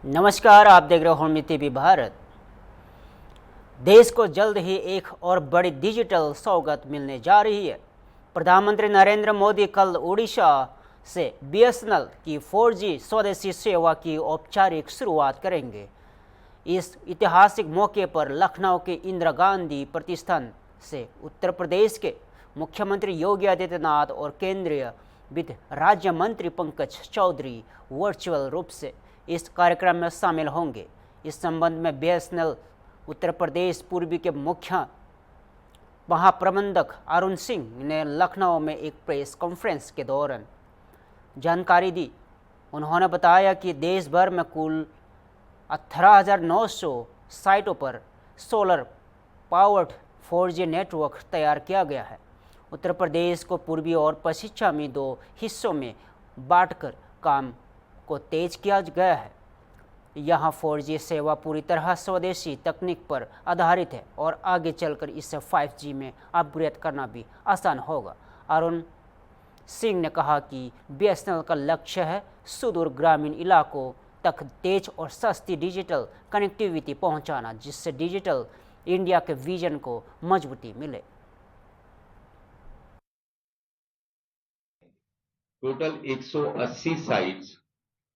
नमस्कार, आप देख रहे हो होमी टीवी भारत। देश को जल्द ही एक और बड़ी डिजिटल सौगात मिलने जा रही है। प्रधानमंत्री नरेंद्र मोदी कल ओडिशा से बीएसएनएल की 4G स्वदेशी सेवा की औपचारिक शुरुआत करेंगे। इस ऐतिहासिक मौके पर लखनऊ के इंदिरा गांधी प्रतिष्ठान से उत्तर प्रदेश के मुख्यमंत्री योगी आदित्यनाथ और केंद्रीय वित्त राज्य मंत्री पंकज चौधरी वर्चुअल रूप से इस कार्यक्रम में शामिल होंगे। इस संबंध में बीएसएनएल उत्तर प्रदेश पूर्वी के मुख्य महाप्रबंधक अरुण सिंह ने लखनऊ में एक प्रेस कॉन्फ्रेंस के दौरान जानकारी दी। उन्होंने बताया कि देश भर में कुल 18,900 साइटों पर सोलर पावर्ड 4G नेटवर्क तैयार किया गया है। उत्तर प्रदेश को पूर्वी और पश्चिम में दो हिस्सों में बांटकर काम को तेज किया गया है। यहाँ 4G सेवा पूरी तरह स्वदेशी तकनीक पर आधारित है और आगे चलकर इसे 5G में अपग्रेड करना भी आसान होगा। अरुण सिंह ने कहा कि बीएसएनएल का लक्ष्य है सुदूर ग्रामीण इलाकों तक तेज और सस्ती डिजिटल कनेक्टिविटी पहुंचाना, जिससे डिजिटल इंडिया के विजन को मजबूती मिले। टोटल 180 साइट्स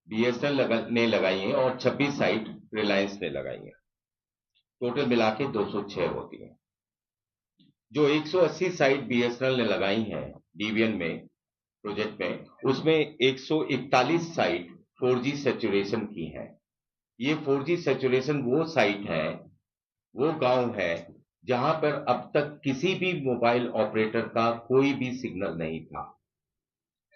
बीएसएनएल ने लगाई हैं और 26 साइट रिलायंस ने लगाई हैं। टोटल मिला के 206 होती हैं। जो 180 साइट बीएसएनएल ने लगाई हैं डीवीएन में प्रोजेक्ट में, उसमें 141 साइट 4G सैचुरेशन की हैं। ये 4G सैचुरेशन वो साइट है, वो गांव है जहां पर अब तक किसी भी मोबाइल ऑपरेटर का कोई भी सिग्नल नहीं था।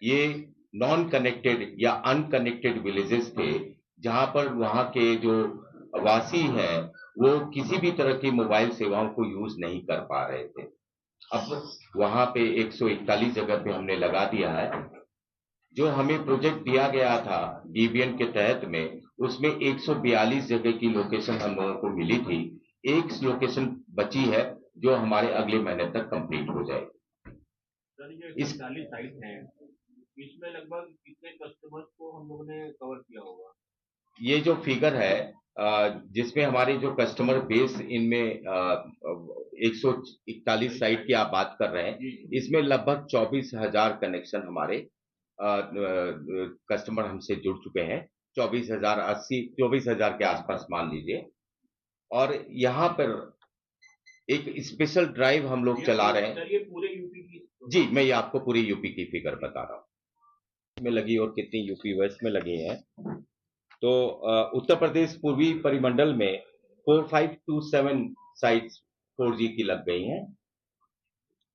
ये नॉन कनेक्टेड या अनकनेक्टेड विलेजेस थे, जहां पर वहां के जो वासी हैं वो किसी भी तरह की मोबाइल सेवाओं को यूज नहीं कर पा रहे थे। अब वहां पे 141 जगह पे हमने लगा दिया है। जो हमें प्रोजेक्ट दिया गया था डीबीएन के तहत में, उसमें 142 जगह की लोकेशन हम लोगों को मिली थी। एक लोकेशन बची है जो हमारे अगले महीने तक कंप्लीट हो जाएगी। इस 40 साइट हैं, इसमें लगभग कितने कस्टमर्स को हम लोगों ने कवर किया होगा? ये जो फिगर है जिसमें हमारे जो कस्टमर बेस इनमें 141 साइट की आप बात कर रहे हैं, इसमें लगभग 24,000 कनेक्शन हमारे कस्टमर हमसे जुड़ चुके हैं। 24,000 के आसपास मान लीजिए। और यहाँ पर एक स्पेशल ड्राइव हम लोग चला रहे हैं। ये पूरे यूपी की? जी, मैं ये आपको पूरे यूपी की फिगर बता रहा हूँ में लगी और कितनी यूपी वेस्ट में लगी है। तो उत्तर प्रदेश पूर्वी परिमंडल में 4527 साइट्स 4G की लग गई हैं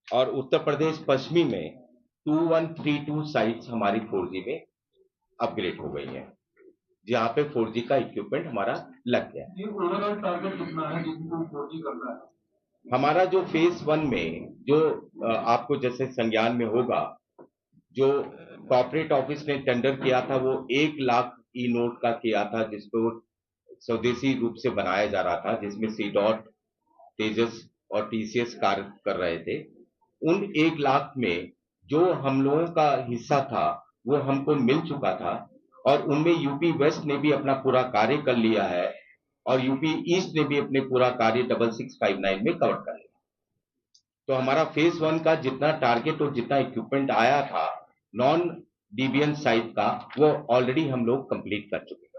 और उत्तर प्रदेश पश्चिमी में 2132 साइट्स हमारी 4G में अपग्रेड हो गई हैं, जहाँ पे 4G का इक्विपमेंट हमारा लग गया। टारगेट कितना है जिसको 4G करना है? हमारा जो फेज 1 में जो आपको जैसे संज्ञान में होगा, जो कॉर्पोरेट ऑफिस ने टेंडर किया था वो 1 लाख ई नोट का किया था, जिसको स्वदेशी रूप से बनाया जा रहा था, जिसमें सीडॉट, तेजस और टीसीएस कार्य कर रहे थे। उन 1 लाख में जो हम लोगों का हिस्सा था वो हमको मिल चुका था और उनमें यूपी वेस्ट ने भी अपना पूरा कार्य कर लिया है और यूपी ईस्ट ने भी अपने पूरा कार्य 6659 में कवर कर लिया। तो हमारा फेज 1 का जितना टारगेट और जितना इक्विपमेंट आया था नॉन डीबीएन साइट का, वो ऑलरेडी हम लोग कंप्लीट कर चुके हैं।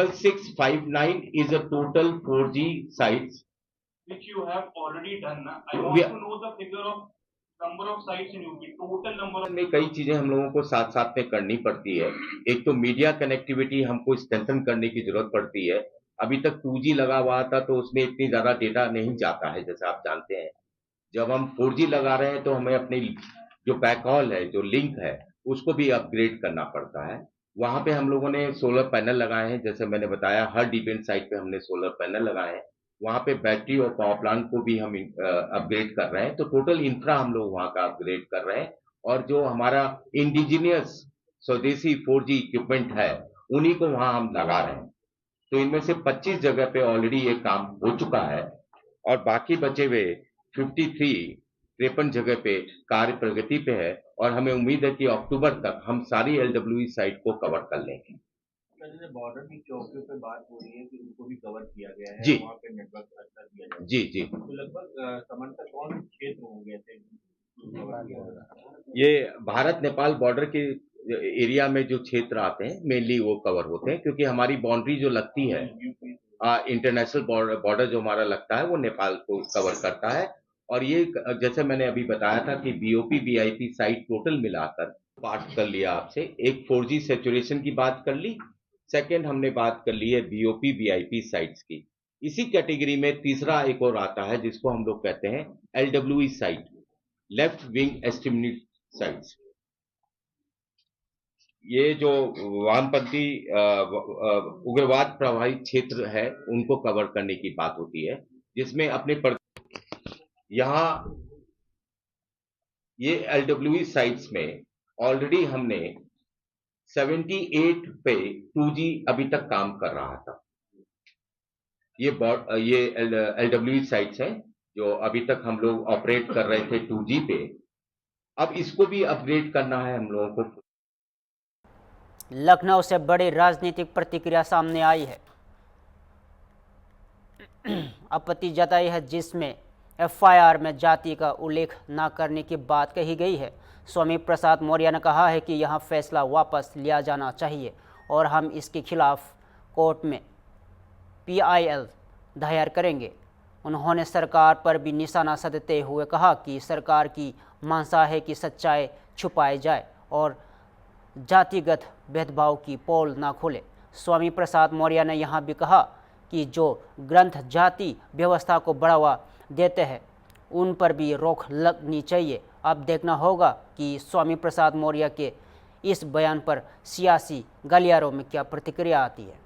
6659 is a total 4G sites which you have already done. I want to know the figure of number of sites in UP, total number of. में कई चीजें हम लोगों को साथ साथ में करनी पड़ती है। एक तो मीडिया कनेक्टिविटी हमको स्ट्रेंथन करने की जरूरत पड़ती है। अभी तक 2G लगा हुआ था तो उसमें इतनी ज्यादा डेटा नहीं जाता है, जैसे आप जानते हैं। जब हम 4G लगा रहे हैं तो हमें अपनी जो बैकहॉल है, जो लिंक है, उसको भी अपग्रेड करना पड़ता है। वहां पे हम लोगों ने सोलर पैनल लगाए हैं, जैसे मैंने बताया हर डीबीएन साइट पे हमने सोलर पैनल लगाए हैं। वहां पे बैटरी और पावर प्लांट को भी हम अपग्रेड कर रहे हैं। तो टोटल इंफ्रा हम लोग वहां का अपग्रेड कर रहे हैं और जो हमारा इंडिजिनियस स्वदेशी 4G इक्विपमेंट है उन्हीं को वहां हम लगा रहे हैं। तो इनमें से 25 जगह पे ऑलरेडी ये काम हो चुका है और बाकी बचे हुए 53 जगह पे कार्य प्रगति पे है और हमें उम्मीद है कि अक्टूबर तक हम सारी एलडब्ल्यूई साइट को कवर कर लेंगे। जैसे बॉर्डर की चौकियों पे बात हो रही है कि उनको भी कवर किया गया है, जी। वहाँ पे नेटवर्क कर दिया जाए। जी जी, तो लगभग समर्थक कौन क्षेत्र होंगे ऐसे कवर किया गया? ये भारत नेपाल बॉर्डर के एरिया में जो क्षेत्र आते हैं मेनली वो कवर होते हैं, क्योंकि हमारी बाउंड्री जो लगती है इंटरनेशनल बॉर्डर जो हमारा लगता है वो नेपाल को कवर करता है। और ये जैसे मैंने अभी बताया था कि बीओपी बीआईपी साइट टोटल मिलाकर बात कर लिया आपसे, एक 4G सैचुरेशन की बात कर ली, सेकंड हमने बात कर ली है बीओपी बीआईपी साइट्स की। इसी कैटेगरी में तीसरा एक और आता है जिसको हम लोग कहते हैं LWE site, left wing extremist sites. ये जो वामपंथी उग्रवाद प्रभावित क्षेत्र है उनको कवर करने की बात होती है, जिसमें यहाँ ये एलडब्ल्यूई साइट्स में ऑलरेडी हमने 78 पे 2G अभी तक काम कर रहा था। ये एलडब्ल्यूई साइट्स हैं जो अभी तक हम लोग ऑपरेट कर रहे थे 2G पे, अब इसको भी अपग्रेड करना है हम लोगों को। लखनऊ से बड़ी राजनीतिक प्रतिक्रिया सामने आई है, आपत्ति जताई है, जिसमें एफआईआर में जाति का उल्लेख न करने की बात कही गई है। स्वामी प्रसाद मौर्य ने कहा है कि यह फैसला वापस लिया जाना चाहिए और हम इसके खिलाफ कोर्ट में PIL दायर करेंगे। उन्होंने सरकार पर भी निशाना साधते हुए कहा कि सरकार की मंशा है कि सच्चाई छुपाई जाए और जातिगत भेदभाव की पोल न खोले। स्वामी प्रसाद मौर्य ने यहाँ भी कहा कि जो ग्रंथ जाति व्यवस्था को बढ़ावा देते हैं उन पर भी रोक लगनी चाहिए। अब देखना होगा कि स्वामी प्रसाद मौर्य के इस बयान पर सियासी गलियारों में क्या प्रतिक्रिया आती है।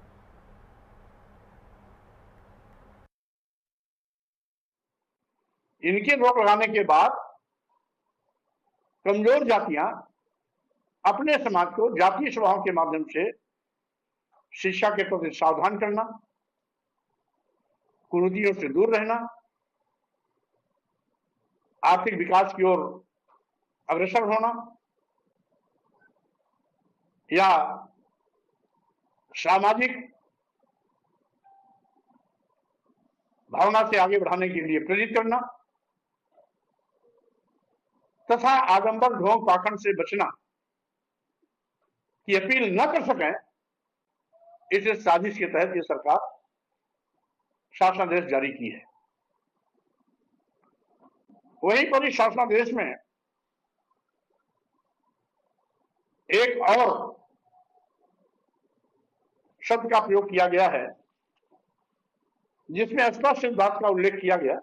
इनकी रोक लगाने के बाद कमजोर जातियां अपने समाज को जातीय सभाओं के माध्यम से शिक्षा के प्रति सावधान करना, कुरीतियों से दूर रहना, आर्थिक विकास की ओर अग्रसर होना या सामाजिक भावना से आगे बढ़ाने के लिए प्रेरित करना तथा आडंबर ढोंग पाखंड से बचना की अपील न कर सकें, इस साजिश के तहत ये सरकार शासनादेश जारी की है। वहीं पर इस शासनादेश में एक और शब्द का प्रयोग किया गया है जिसमें स्पष्ट इस बात का उल्लेख किया गया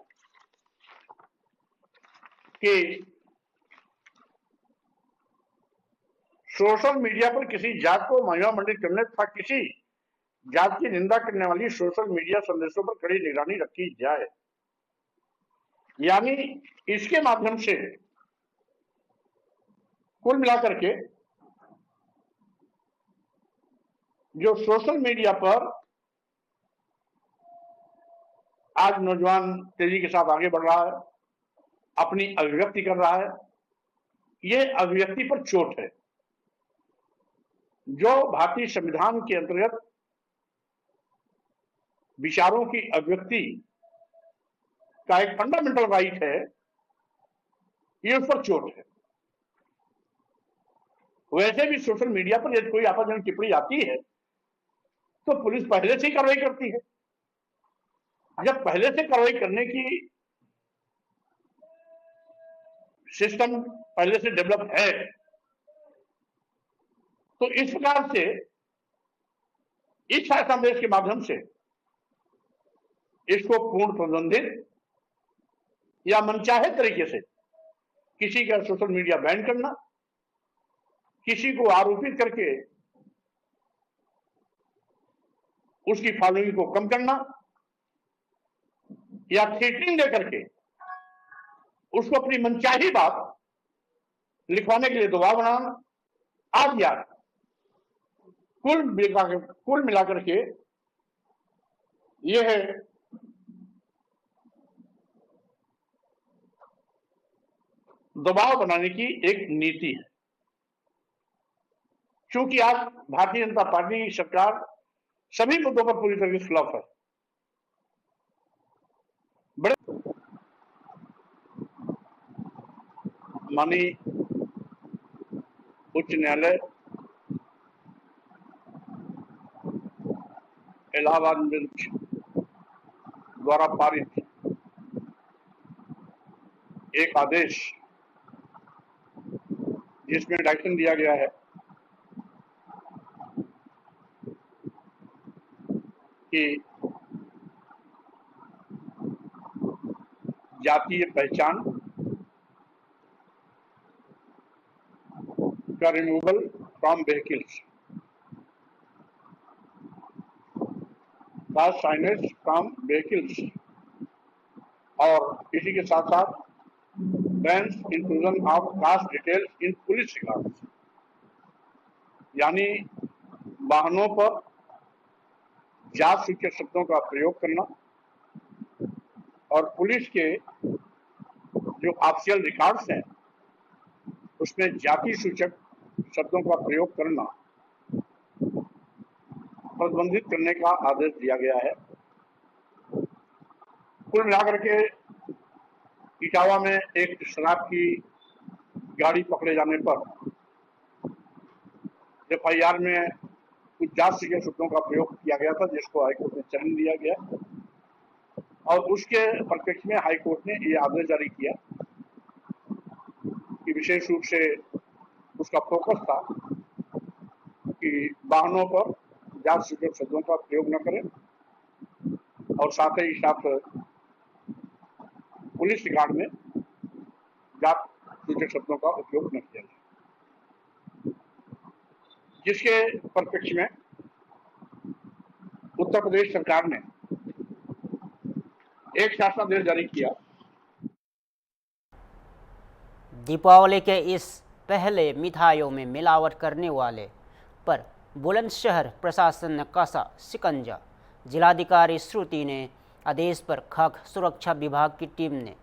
कि सोशल मीडिया पर किसी जात को महिमा मंडित करने तथा किसी जात की निंदा करने वाली सोशल मीडिया संदेशों पर कड़ी निगरानी रखी जाए। यानी इसके माध्यम से कुल मिलाकर के जो सोशल मीडिया पर आज नौजवान तेजी के साथ आगे बढ़ रहा है, अपनी अभिव्यक्ति कर रहा है, ये अभिव्यक्ति पर चोट है। जो भारतीय संविधान के अंतर्गत विचारों की अभिव्यक्ति का एक फंडामेंटल राइट है, ये उस पर चोट है। वैसे भी सोशल मीडिया पर यदि कोई आपत्तिजनक टिप्पणी आती है तो पुलिस पहले से ही कार्रवाई करती है। जब पहले से कार्रवाई करने की सिस्टम पहले से डेवलप है तो इस प्रकार से इस शासनादेश के माध्यम से इसको पूर्ण प्रतिबंधित या मनचाहे तरीके से किसी का सोशल मीडिया बैन करना, किसी को आरोपित करके उसकी फॉलोइंग को कम करना या थ्रेटनिंग दे करके उसको अपनी मनचाही बात लिखवाने के लिए दबाव बनाना आदि कुल मिलाकर के यह दबाव बनाने की एक नीति है। क्योंकि आज भारतीय जनता पार्टी की सरकार सभी मुद्दों पर पूरी तरह से खिलाफ है। बड़े माननीय उच्च न्यायालय, इलाहाबाद बेंच द्वारा पारित एक आदेश जिसमें डायरेक्शन दिया गया है कि जातीय पहचान का removal from vehicles, caste signage from vehicles, और इसी के साथ साथ bans inclusion of caste details in police records, यानी वाहनों पर जात सूचक शब्दों का प्रयोग करना और पुलिस के जो ऑफिशियल रिकॉर्ड्स हैं उसमें जाति सूचक शब्दों का प्रयोग करना प्रतिबंधित करने का आदेश दिया गया है। कुल मिलाकर के इटावा में एक शराब की गाड़ी पकड़े जाने पर FIR में कुछ जात सूचक शब्दों का प्रयोग किया गया था, जिसको हाईकोर्ट ने चलन दिया गया और उसके परिप्रेक्ष्य में हाईकोर्ट ने ये आदेश जारी किया कि विशेष रूप से उसका फोकस था कि वाहनों पर जात सूचक शब्दों का प्रयोग न करें और साथ ही साथ पुलिस रिकॉर्ड में जात सूचक शब्दों का उपयोग न किया जाए, जिसके परिप्रेक्ष्य में उत्तर प्रदेश सरकार ने एक शासनादेश जारी किया। दीपावली के इस पहले मिठाइयों में मिलावट करने वाले पर बुलंदशहर प्रशासन ने कसा शिकंजा। जिलाधिकारी श्रुति ने आदेश पर खाद्य सुरक्षा विभाग की टीम ने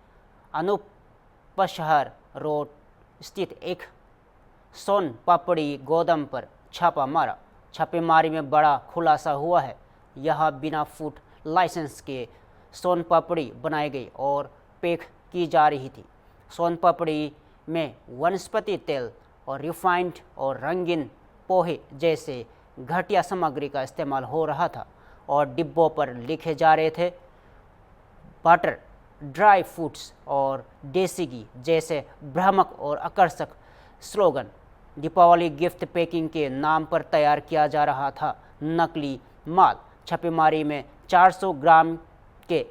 अनूपशहर रोड स्थित एक सोन पापड़ी गोदाम पर छापा मारा। छापेमारी में बड़ा खुलासा हुआ है। यह बिना फूड लाइसेंस के सोन पापड़ी बनाई गई और पैक की जा रही थी। सोन पापड़ी में वनस्पति तेल और रिफाइंड और रंगीन पोहे जैसे घटिया सामग्री का इस्तेमाल हो रहा था और डिब्बों पर लिखे जा रहे थे बटर, ड्राई फ्रूट्स और देसी घी जैसे भ्रामक और आकर्षक स्लोगन। दीपावली गिफ्ट पैकिंग के नाम पर तैयार किया जा रहा था नकली माल। छापेमारी में 400 ग्राम के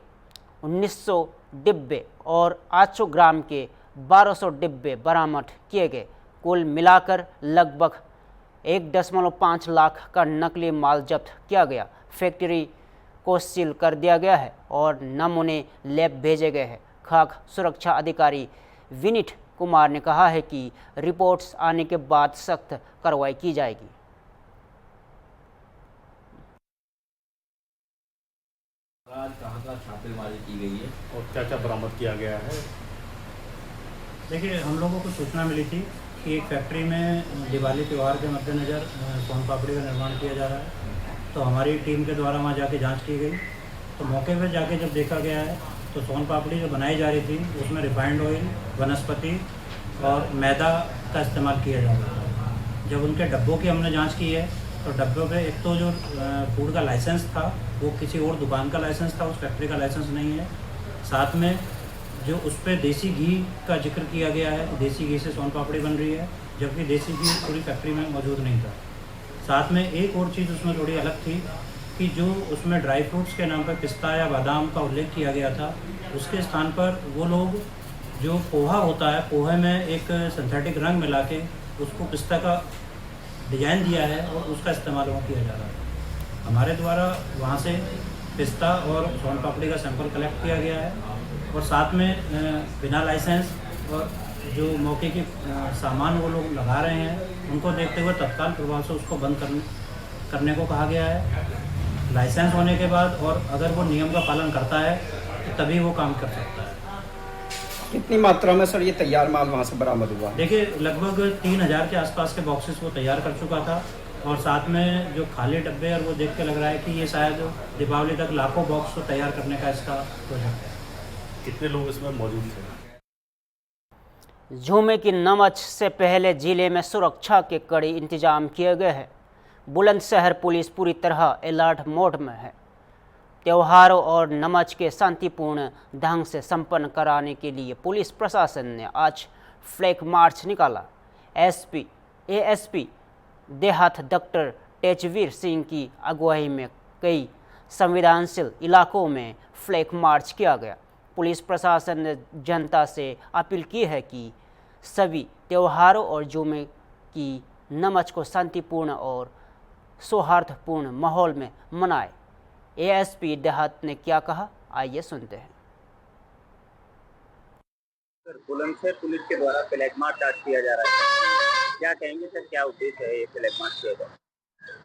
1900 डिब्बे और 800 ग्राम के 1200 डिब्बे बरामद किए गए। कुल मिलाकर लगभग 1.5 लाख का नकली माल जब्त किया गया। फैक्ट्री को सील कर दिया गया है और नमूने लैब भेजे गए हैं। खाद्य सुरक्षा अधिकारी विनीत कुमार ने कहा है कि रिपोर्ट्स आने के बाद सख्त कार्रवाई की जाएगी। आज कहाँ छापेमारी की गई है और क्या क्या बरामद किया गया है? देखिए, हम लोगों को सूचना मिली थी कि एक फैक्ट्री में दिवाली त्यौहार के मद्देनज़र सोन पापड़ी का निर्माण किया जा रहा है। तो हमारी टीम के द्वारा वहाँ जाके जांच की गई। तो मौके पर जाके जब देखा गया है तो सोन पापड़ी जो बनाई जा रही थी उसमें रिफाइंड ऑयल, वनस्पति और मैदा का इस्तेमाल किया जा रहा था। जब उनके डब्बों की हमने जाँच की है तो डब्बों पे एक तो जो फूड का लाइसेंस था वो किसी और दुकान का लाइसेंस था, उस फैक्ट्री का लाइसेंस नहीं है। साथ में जो उस पर देसी घी का जिक्र किया गया है, देसी घी से सोन पापड़ी बन रही है, जबकि देसी घी पूरी फैक्ट्री में मौजूद नहीं था। साथ में एक और चीज़ उसमें थोड़ी अलग थी कि जो उसमें ड्राई फ्रूट्स के नाम पर पिस्ता या बादाम का उल्लेख किया गया था, उसके स्थान पर वो लोग जो पोहा होता है, पोहे में एक सिंथेटिक रंग मिला के उसको पिस्ता का डिज़ाइन दिया है और उसका इस्तेमाल वहाँ किया जा रहा है। हमारे द्वारा वहाँ से पिस्ता और सोन पापड़ी का सैंपल कलेक्ट किया गया है और साथ में बिना लाइसेंस और जो मौके के सामान वो लोग लगा रहे हैं उनको देखते हुए तत्काल प्रभाव से उसको बंद करने को कहा गया है। लाइसेंस होने के बाद और अगर वो नियम का पालन करता है तो तभी वो काम कर सकता है। कितनी मात्रा में सर ये तैयार माल वहाँ से बरामद हुआ? देखिए लगभग 3000 के आसपास के बॉक्सेस वो तैयार कर चुका था और साथ में जो खाली डब्बे और वो देख के लग रहा है कि ये शायद दीपावली तक लाखों बॉक्स को तैयार करने का इसका प्रोजेक्ट है। कितने लोग इसमें मौजूद थे? झूमे की नमच से पहले जिले में सुरक्षा के कड़े इंतजाम किए गए हैं। बुलंदशहर पुलिस पूरी तरह अलर्ट मोड में है। त्योहारों और नमच के शांतिपूर्ण ढंग से संपन्न कराने के लिए पुलिस प्रशासन ने आज फ्लैग मार्च निकाला। एएसपी देहात डॉक्टर तेजवीर सिंह की अगुवाई में कई संवेदनशील इलाकों में फ्लैग मार्च किया गया। पुलिस प्रशासन ने जनता से अपील की है कि सभी त्योहारों और जुमे की नमच को शांतिपूर्ण और सौहार्दपूर्ण माहौल में मनाए। एएसपी देहात ने क्या कहा, आइए सुनते हैं। सर, बुलंदशहर पुलिस के द्वारा फ्लैग मार्च आज किया जा रहा है, क्या कहेंगे सर, क्या उद्देश्य है ये फ्लैग मार्च किया जा?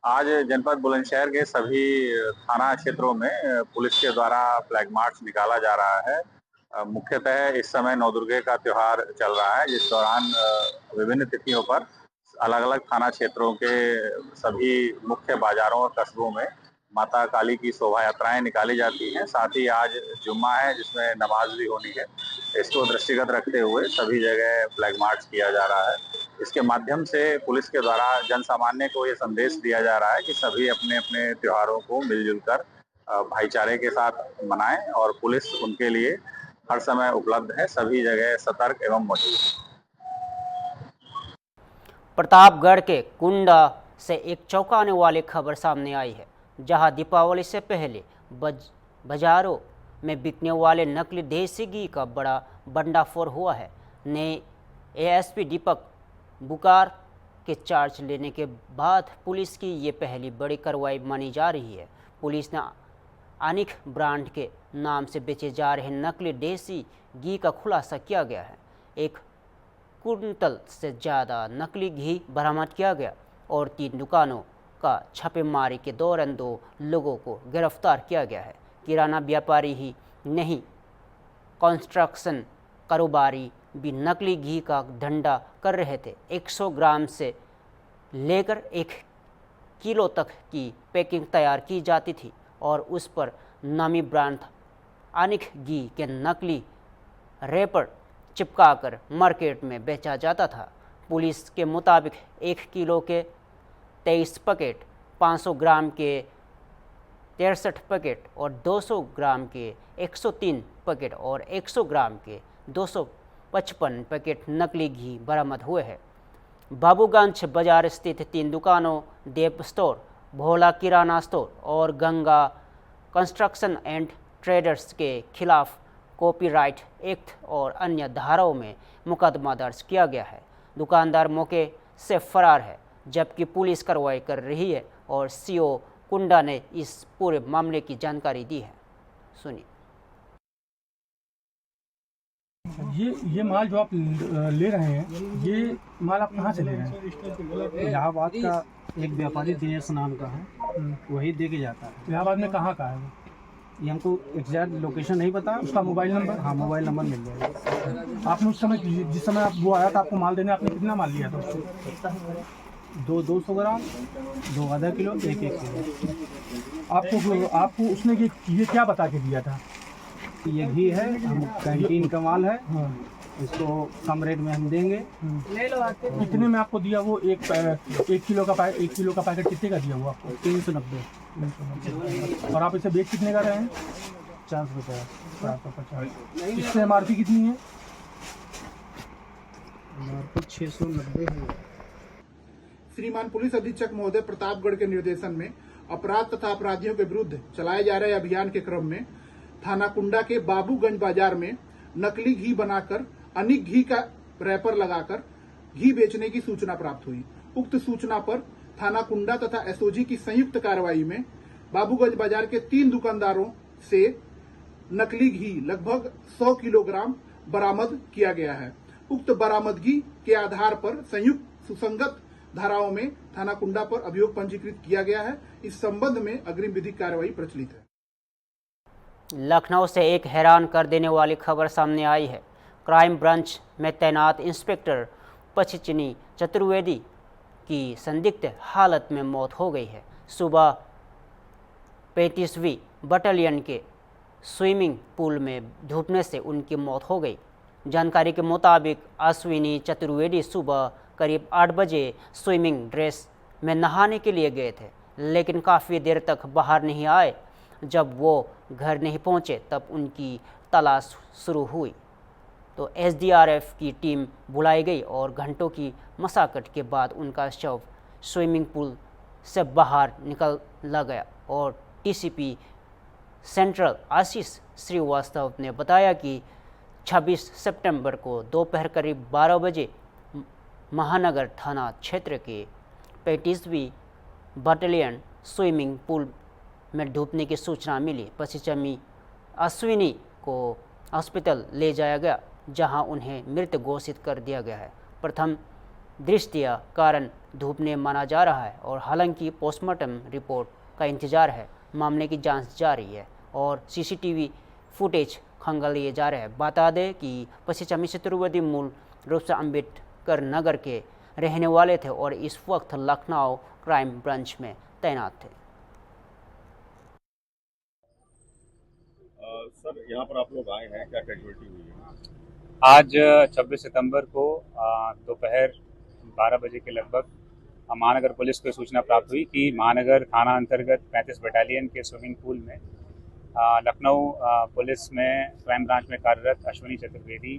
आज जनपद बुलंदशहर के सभी थाना क्षेत्रों में पुलिस के द्वारा फ्लैग मार्च निकाला जा रहा है। मुख्यतः इस समय नवदुर्गे का त्योहार चल रहा है, जिस दौरान विभिन्न तिथियों पर अलग अलग थाना क्षेत्रों के सभी मुख्य बाजारों और कस्बों में माता काली की शोभा यात्राएं निकाली जाती हैं। साथ ही आज जुम्मा है जिसमें नमाज भी होनी है। इसको दृष्टिगत रखते हुए सभी जगह फ्लैग मार्च किया जा रहा है। इसके माध्यम से पुलिस के द्वारा जन सामान्य को ये संदेश दिया जा रहा है कि सभी अपने अपने त्योहारों को मिलजुल कर भाईचारे के साथ मनाएं और पुलिस उनके लिए हर समय उपलब्ध है, सभी जगह सतर्क एवं मौजूद है। प्रतापगढ़ के कुंडा से एक चौंकाने वाली खबर सामने आई है, जहां दीपावली से पहले बाजारों में बिकने वाले नकली देसी घी का बड़ा भंडाफोड़ हुआ है। नए एएसपी दीपक बुकार के चार्ज लेने के बाद पुलिस की ये पहली बड़ी कार्रवाई मानी जा रही है। पुलिस ने अनिक ब्रांड के नाम से बेचे जा रहे नकली देसी घी का खुलासा किया गया है। 1 कुंटल से ज़्यादा नकली घी बरामद किया गया और 3 दुकानों का छापेमारी के दौरान 2 लोगों को गिरफ्तार किया गया है। किराना व्यापारी ही नहीं, कंस्ट्रक्शन कारोबारी भी नकली घी का धंधा कर रहे थे। 100 ग्राम से लेकर 1 किलो तक की पैकिंग तैयार की जाती थी और उस पर नामी ब्रांड अनिक घी के नकली रैपर चिपकाकर मार्केट में बेचा जाता था। पुलिस के मुताबिक 1 किलो के 23 पैकेट, 500 ग्राम के 63 पैकेट और 200 ग्राम के 103 पैकेट और 100 ग्राम के 255 पैकेट नकली घी बरामद हुए हैं। बाबूगंज बाजार स्थित 3 दुकानों, देव स्टोर, भोला किराना स्टोर और गंगा कंस्ट्रक्शन एंड ट्रेडर्स के खिलाफ कॉपीराइट एक्ट और अन्य धाराओं में मुकदमा दर्ज किया गया है। दुकानदार मौके से फरार है, जबकि पुलिस कार्रवाई कर रही है और सीओ कुंडा ने इस पूरे मामले की जानकारी दी है। सुनिए। ये माल जो आप ले रहे हैं, ये माल आप कहाँ से ले रहे हैं? इलाहाबाद का एक व्यापारी दिनेश नाम का है, वही दे के जाता है। इलाहाबाद में कहाँ का है? ये हमको एग्जैक्ट लोकेशन नहीं पता। उसका मोबाइल नंबर? हाँ, मोबाइल नंबर मिल जाएगा। आपने उस समय, जिस समय आप वो आया था आपको माल देने, आपने कितना माल लिया था उससे? 200 ग्राम, 2 आधा किलो, 1 किलो। आपको उसने ये क्या बता के दिया था? ये घी है, हम कैंटीन का माल है। हाँ। इसको कम रेट में हम देंगे। ले लो। कितने में आपको दिया वो? 1 किलो का पैकेट कितने का दिया वो आपको? 390। और आप इसे बेच कितने का रहे हैं? 450। 450। इससे एमआरपी कितनी है? एमआरपी 690 है। श्रीमान पुलिस अधीक्षक महोदय प्रतापगढ़ के निर्देशन में अपराध तथा अपराधियों के विरुद्ध चलाए जा रहे अभियान के क्रम में थाना कुंडा के बाबूगंज बाजार में नकली घी बनाकर अनिक घी का रैपर लगाकर घी बेचने की सूचना प्राप्त हुई। उक्त सूचना पर थाना कुंडा तथा एसओजी की संयुक्त कार्रवाई में बाबूगंज बाजार के 3 दुकानदारों से नकली घी लगभग 100 किलोग्राम बरामद किया गया है। उक्त बरामदगी के आधार पर संयुक्त सुसंगत धाराओं में थाना कुंडा पर अभियोग पंजीकृत किया गया है। इस संबंध में अग्रिम विधिक कार्रवाई प्रचलित है। लखनऊ से एक हैरान कर देने वाली खबर सामने आई है। क्राइम ब्रांच में तैनात इंस्पेक्टर पचिचिनी चतुर्वेदी की संदिग्ध हालत में मौत हो गई है। सुबह 35वीं बटालियन के स्विमिंग पूल में डूबने से उनकी मौत हो गई। जानकारी के मुताबिक अश्विनी चतुर्वेदी सुबह करीब 8 बजे स्विमिंग ड्रेस में नहाने के लिए गए थे, लेकिन काफ़ी देर तक बाहर नहीं आए। जब वो घर नहीं पहुंचे तब उनकी तलाश शुरू हुई तो एसडीआरएफ की टीम बुलाई गई और घंटों की मशक्कत के बाद उनका शव स्विमिंग पूल से बाहर निकाला गया। और टीसीपी सेंट्रल आशीष श्रीवास्तव ने बताया कि 26 सितंबर को दोपहर करीब 12 बजे महानगर थाना क्षेत्र के 35वीं बटालियन स्विमिंग पूल में डूबने की सूचना मिली। पश्चिमी अश्विनी को अस्पताल ले जाया गया, जहां उन्हें मृत घोषित कर दिया गया है। प्रथम दृष्टया कारण डूबने माना जा रहा है और हालांकि पोस्टमार्टम रिपोर्ट का इंतजार है। मामले की जांच जारी है और सीसीटीवी फुटेज खंगाले जा रहे हैं। बता दें कि पश्चिमी चतुर्वेदी मूल रूप से अम्बेडकर नगर के रहने वाले थे और इस वक्त लखनऊ क्राइम ब्रांच में तैनात थे। सर, यहाँ पर आप लोग आए हैं, क्या कैजुअलिटी हुई है? आज 26 सितंबर को दोपहर 12 बजे के लगभग महानगर पुलिस को सूचना प्राप्त हुई कि महानगर थाना अंतर्गत 35 बटालियन के स्विमिंग पूल में लखनऊ पुलिस में क्राइम ब्रांच में कार्यरत अश्विनी चतुर्वेदी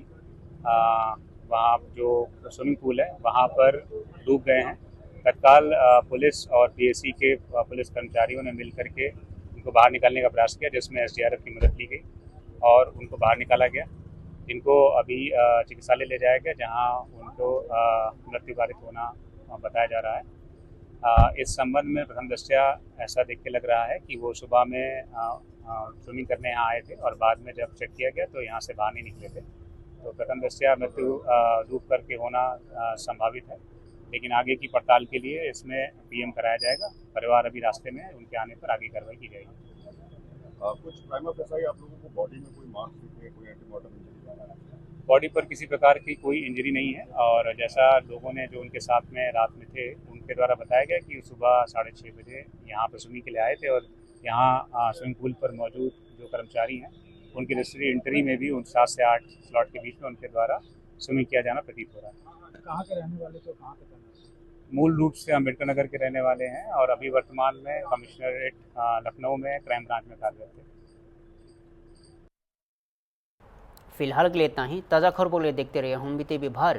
वहाँ जो स्विमिंग पूल है वहाँ पर डूब गए हैं। तत्काल पुलिस और पीएसी के पुलिस कर्मचारियों ने मिलकर के उनको बाहर निकालने का प्रयास किया, जिसमें एसडीआरएफ की मदद ली गई और उनको बाहर निकाला गया। इनको अभी चिकित्सालय ले जाया गया, जहां उनको मृत्यु बाधित होना बताया जा रहा है। इस संबंध में प्रथम दृष्टया ऐसा देख के लग रहा है कि वो सुबह में स्विमिंग करने यहाँ आए थे और बाद में जब चेक किया गया तो यहाँ से बाहर नहीं निकले थे। तो प्रथम दृष्टया मृत्यु डूब करके होना संभावित है, लेकिन आगे की पड़ताल के लिए इसमें पीएम कराया जाएगा। परिवार अभी रास्ते में है, उनके आने पर आगे कार्रवाई की जाएगी। कुछ प्राइमा फेसाई आप लोगों को बॉडी में कोई मार्क्स दिखे, कोई एंटीमॉर्टम इंजरी आ रहा है? बॉडी पर किसी प्रकार की कोई इंजरी नहीं है और जैसा लोगों ने जो उनके साथ में रात में थे उनके द्वारा बताया गया कि सुबह 6:30 बजे यहाँ पर स्विमिंग के लिए आए थे और यहाँ स्विमिंग पूल पर मौजूद जो कर्मचारी हैं उनकी रजिस्ट्री एंट्री में भी 7 से 8 स्लॉट के बीच में उनके द्वारा स्विमिंग किया जाना प्रतीत हो रहा है। कहाँ के रहने वाले तो कहाँ पे? मूल रूप से अम्बेडकर नगर के रहने वाले हैं और अभी वर्तमान में कमिश्नरेट लखनऊ में क्राइम ब्रांच में कार्यरत थे। फिलहाल के लिए इतना ही। ताज़ा खबरों के लिए देखते रहिए हम बीते भारत।